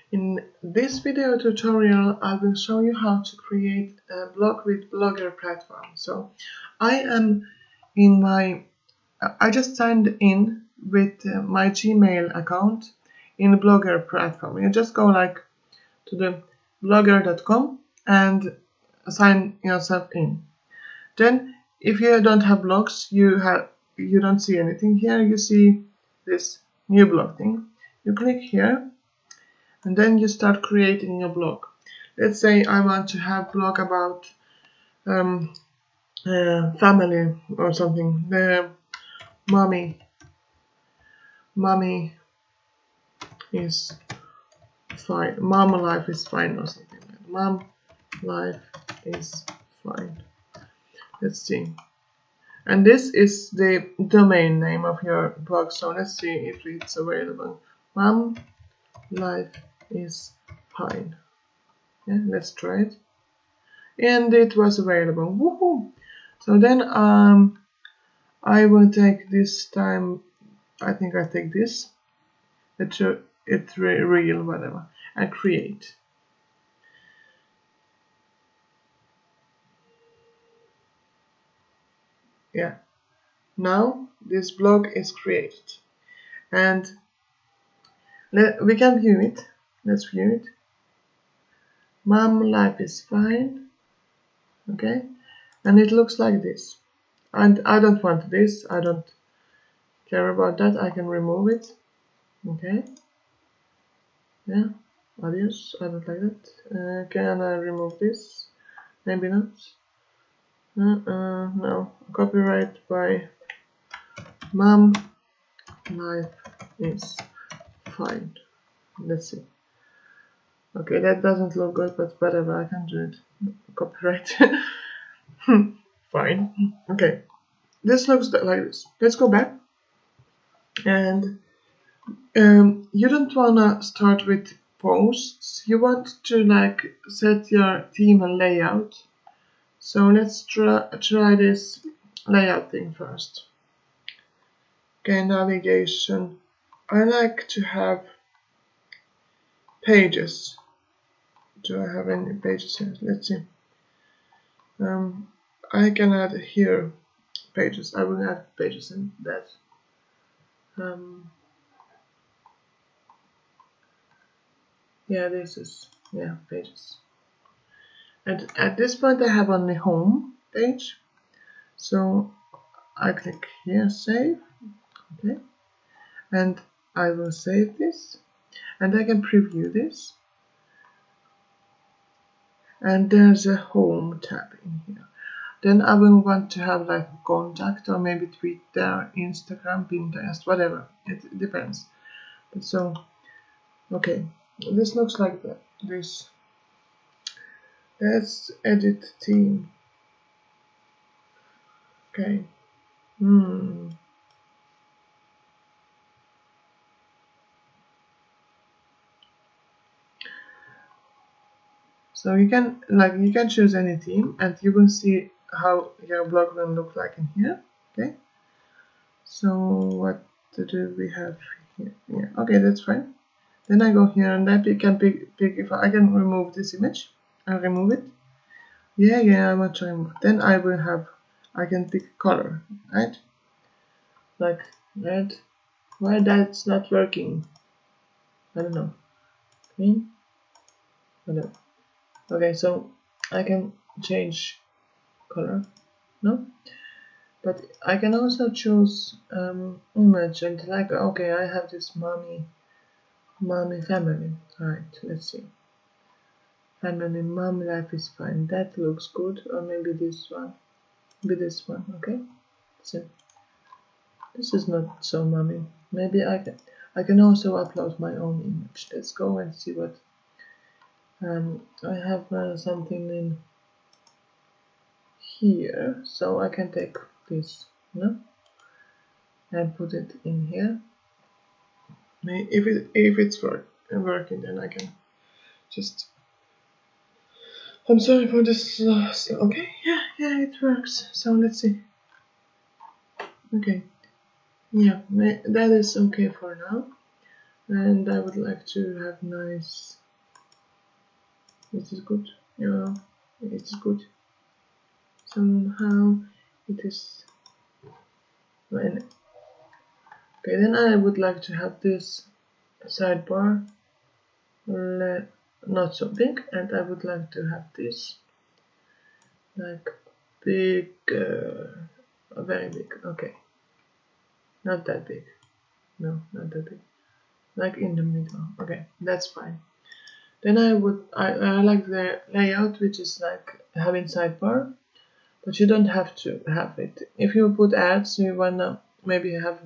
In this video tutorial, I will show you how to create a blog with Blogger platform. So I just signed in with my Gmail account in Blogger platform. You just go like to the blogger.com and sign yourself in. Then if you don't have blogs, you don't see anything here. You see this new blog thing. You click here and then you start creating your blog. Let's say I want to have blog about family or something. Mommy is fine. Mom life is fine or something. Mom life is fine. Let's see. And this is the domain name of your blog. So let's see if it's available. Mom life is fine. Yeah, let's try it. And it was available. Woohoo! So then I will take this time. I think I take this. It's real, whatever, and create. Yeah. Now this blog is created, and we can view it. Let's view it. Mom life is fine. Okay, and it looks like this. And I don't want this. I don't care about that. I can remove it. Okay. Yeah. Adios. I don't like that. Can I remove this? Maybe not. No. Copyright by Mom life is fine. Let's see. Okay, that doesn't look good, but whatever, I can do it. Copyright. Fine. Okay. This looks like this. Let's go back. And you don't wanna start with posts. You want to like set your theme and layout. So let's try this layout thing first. Okay, navigation. I like to have pages. Do I have any pages here? Let's see. I can add here pages. I will add pages in that. Yeah, this is pages. And at this point I have only home page. So I click here, save. Okay. And I will save this. And I can preview this. And there's a home tab in here. Then I will want to have like contact or maybe Twitter, Instagram, Pinterest, whatever. It depends. But so, okay, this looks like that. This. Let's edit theme. Okay. So you can choose any theme, and you will see how your blog will look like in here. Okay. So what do we have here? Yeah. Okay, that's fine. Then I go here, and then you can pick if I can remove this image. I'll remove it. Yeah, I want to remove. Then I can pick color, right? Like red. Why that's not working? I don't know. Green. Whatever. Okay, so I can change color. No. But I can also choose image and like, okay, I have this mommy family. Alright, let's see. Family, mom life is fine. That looks good. Or maybe this one. Maybe this one, okay? So this is not so mommy. Maybe I can also upload my own image. Let's go and see what I have something in here, so I can take this, and put it in here. If it's working, then I can just. I'm sorry for this. Okay, yeah, it works. So let's see. Okay, yeah, that is okay for now. and I would like to have nice. It is good. Yeah, it is good. Somehow it is. Okay, then I would like to have this sidebar not so big, and I would like to have this like big, very big. Okay, not that big. No, not that big. Like in the middle. Okay, that's fine. Then I like the layout, which is like having sidebar, but you don't have to have it. If you put ads, you wanna maybe have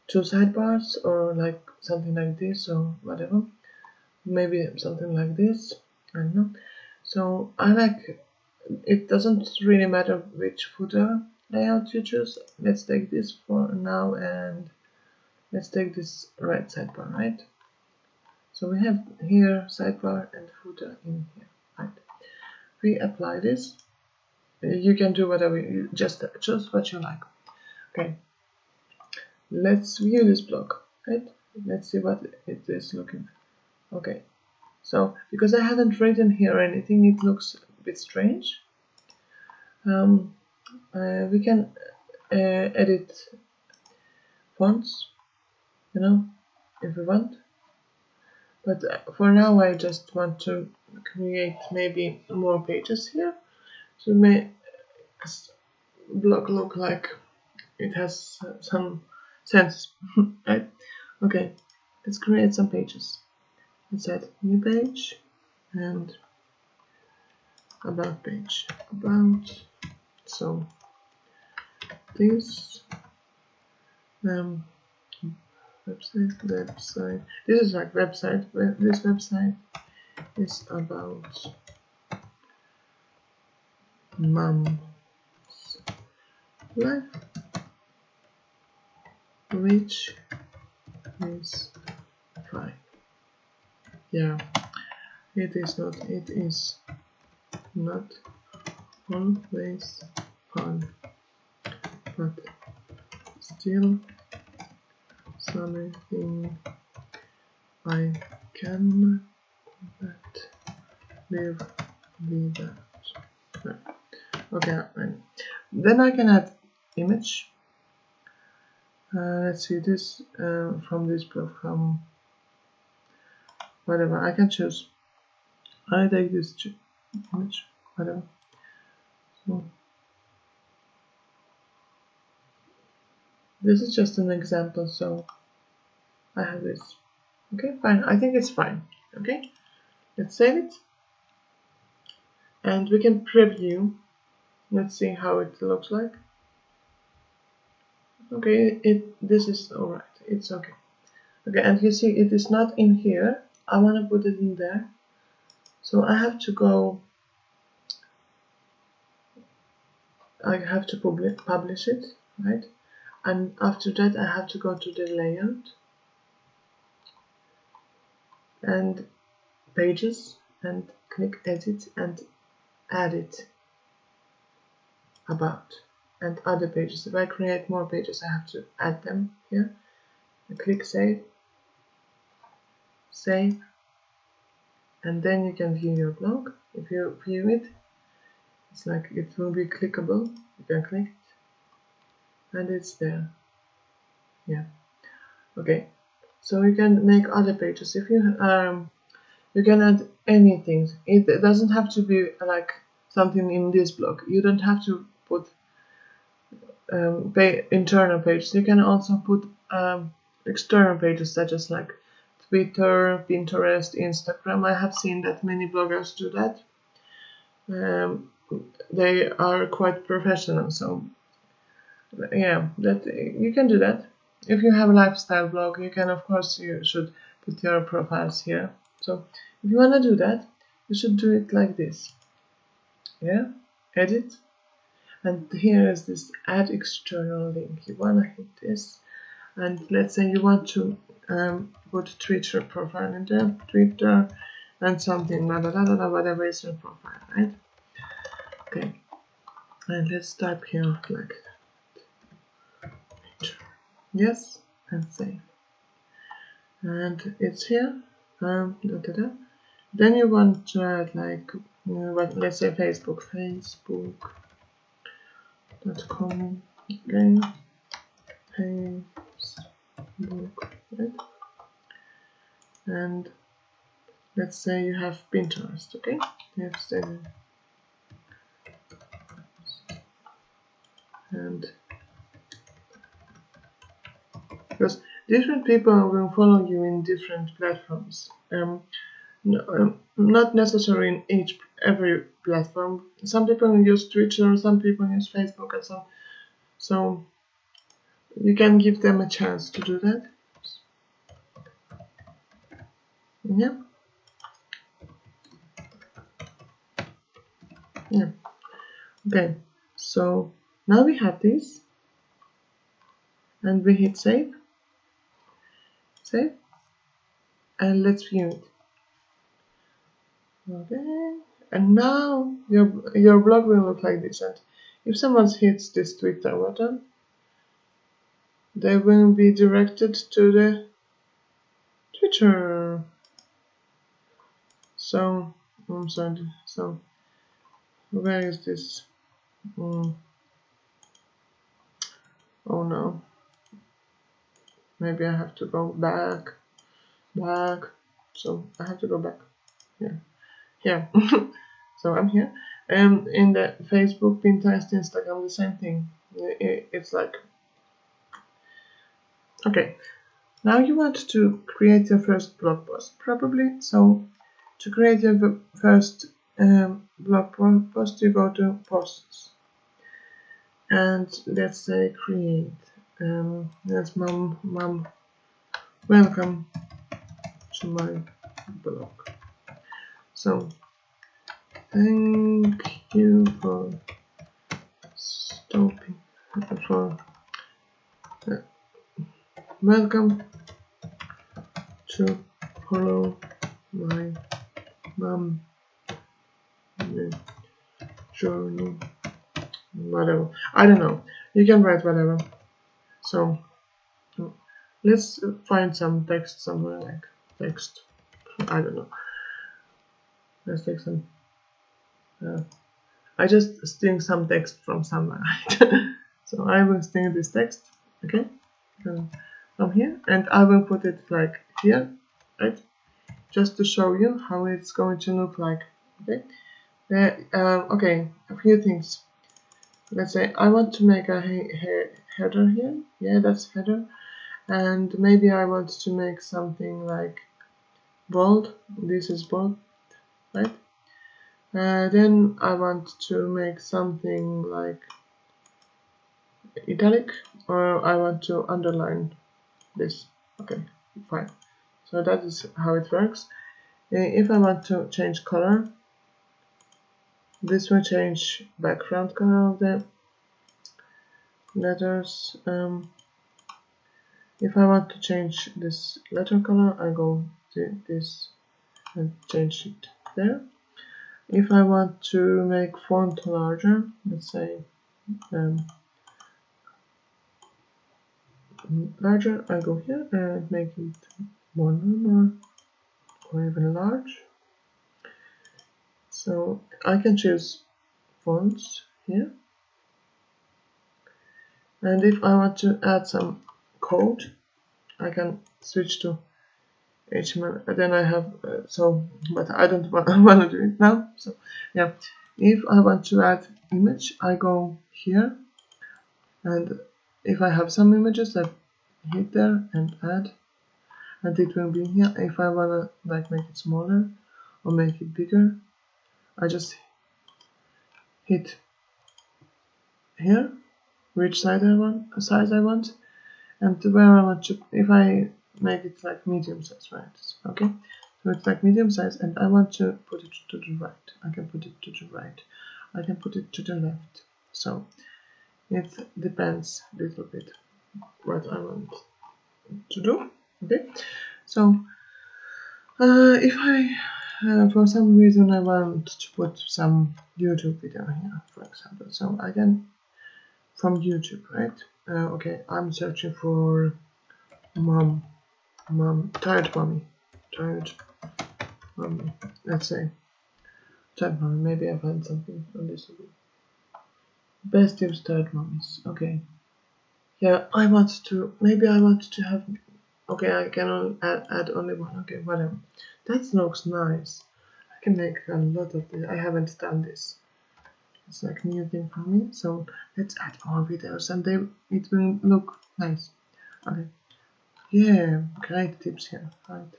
2 sidebars or like something like this or whatever. Maybe something like this. I don't know. So I like. It doesn't really matter which footer layout you choose. Let's take this for now, and let's take this right sidebar, right? So we have here sidebar and footer in here, right? We apply this. You can do whatever, you just choose what you like. Okay, let's view this block, right? Let's see what it is looking. Okay, so because I haven't written here anything, it looks a bit strange. We can edit fonts, you know, if we want. But for now, I just want to create maybe more pages here to make this block look like it has some sense, right? Okay, let's create some pages. Let's add new page and about page. About, so this website. This is like website. This website is about mom's life, which is fine. Yeah, it is not always fun, but still something I can live without. Okay, then I can add image. Let's see this from this block, from whatever I can choose. I take this image, whatever. So this is just an example, so I have this. Okay, fine. I think it's fine. Okay, let's save it, and we can preview. Let's see how it looks like. Okay, this is alright. It's okay. Okay, and you see it is not in here. I want to put it in there, so I have to go. I have to publish it, right? And after that, I have to go to the layout and pages and click edit and add it about and other pages. If I create more pages, I have to add them here. I click save, and then you can view your blog. If you view it, it's like it will be clickable. You can click it, and it's there. Yeah. Okay. So you can make other pages. If you can add anything. It doesn't have to be like something in this blog. You don't have to put internal pages. You can also put external pages such as like Twitter, Pinterest, Instagram. I have seen that many bloggers do that. They are quite professional, so yeah, that you can do that. If you have a lifestyle blog, you can, of course, you should put your profiles here. So if you want to do that, you should do it like this. Yeah, edit, and here is this add external link. You want to hit this, and let's say you want to put Twitter profile in there, Twitter, and something, whatever is your profile, right? Okay, and let's type here like that. Yes, and save. and it's here. Da, da, da. Then you want to add like let's say Facebook, facebook.com, okay, Facebook, right? And let's say you have Pinterest, okay? Let's say, and because different people will follow you in different platforms. Not necessarily in every platform. Some people use Twitter, some people use Facebook, and so you can give them a chance to do that. Yeah. Yeah. Okay. So now we have this, and we hit save, and let's view it. Okay. And now your blog will look like this. And if someone hits this Twitter button, they will be directed to the Twitter. So I'm sorry. So where is this? Oh no. Maybe I have to go back. So I have to go back. Yeah. Here. So I'm here. In the Facebook, Pinterest, Instagram, the same thing. It's like, okay. Now you want to create your first blog post, probably. So to create your first blog post, you go to posts, and let's say create. That's mom. Welcome to my blog. So thank you for stopping for welcome to follow my mom journey. Whatever. I don't know. You can write whatever. So let's find some text somewhere, like text. I don't know. Let's take some. I just sting some text from somewhere. So I will sting this text. Okay. From here, and I will put it like here, right? Just to show you how it's going to look like. Okay. Okay. A few things. Let's say I want to make a header here. Yeah, that's header. And maybe I want to make something like bold. This is bold, right? Then I want to make something like italic, or I want to underline this. Okay, fine. So that is how it works. If I want to change color, this will change background color of the letters. If I want to change this letter color, I go to this and change it there. If I want to make font larger, let's say larger, I go here and make it more normal or even large. So I can choose fonts here. And if I want to add some code, I can switch to HTML. Then I have but I don't want to do it now. So yeah, if I want to add image, I go here, and if I have some images, I hit there and add, and it will be here. If I wanna like make it smaller or make it bigger, I just hit here which size I want, and where I want to. If I make it like medium size, right? Okay, so it's like medium size, and I want to put it to the right. I can put it to the right. I can put it to the left. So it depends a little bit what I want to do. Okay, so if I for some reason I want to put some YouTube video here, for example, so I can from YouTube, right? Okay, I'm searching for mom tired mommy, let's say tired mommy. Maybe I find something on this. Best tips, tired mommies. Okay. Yeah, maybe I want to have, okay, I can add only one, okay, whatever. That looks nice. I can make a lot of this. I haven't done this. It's like new thing for me. So let's add more videos and it will look nice. Okay. Yeah, great tips here. Right.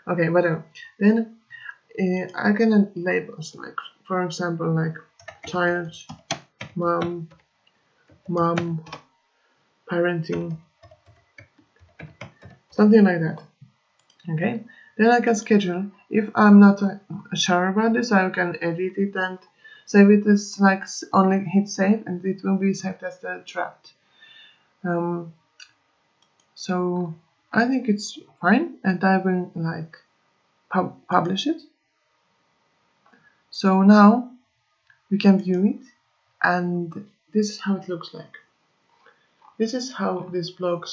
Okay, whatever. Then I can add labels like, for example, like tired, mom, parenting, something like that. Okay. Then I can schedule. If I'm not sure about this, I can edit it and save it as like only hit save, and it will be saved as the draft. So I think it's fine, and I will like publish it. So now we can view it, and this is how it looks like. This is how this blog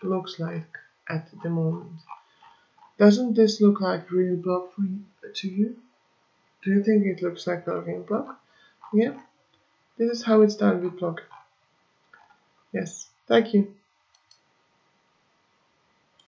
looks like at the moment. Doesn't this look like real blog to you? Do you think it looks like a real blog? Yeah. This is how it's done with blog. Yes. Thank you.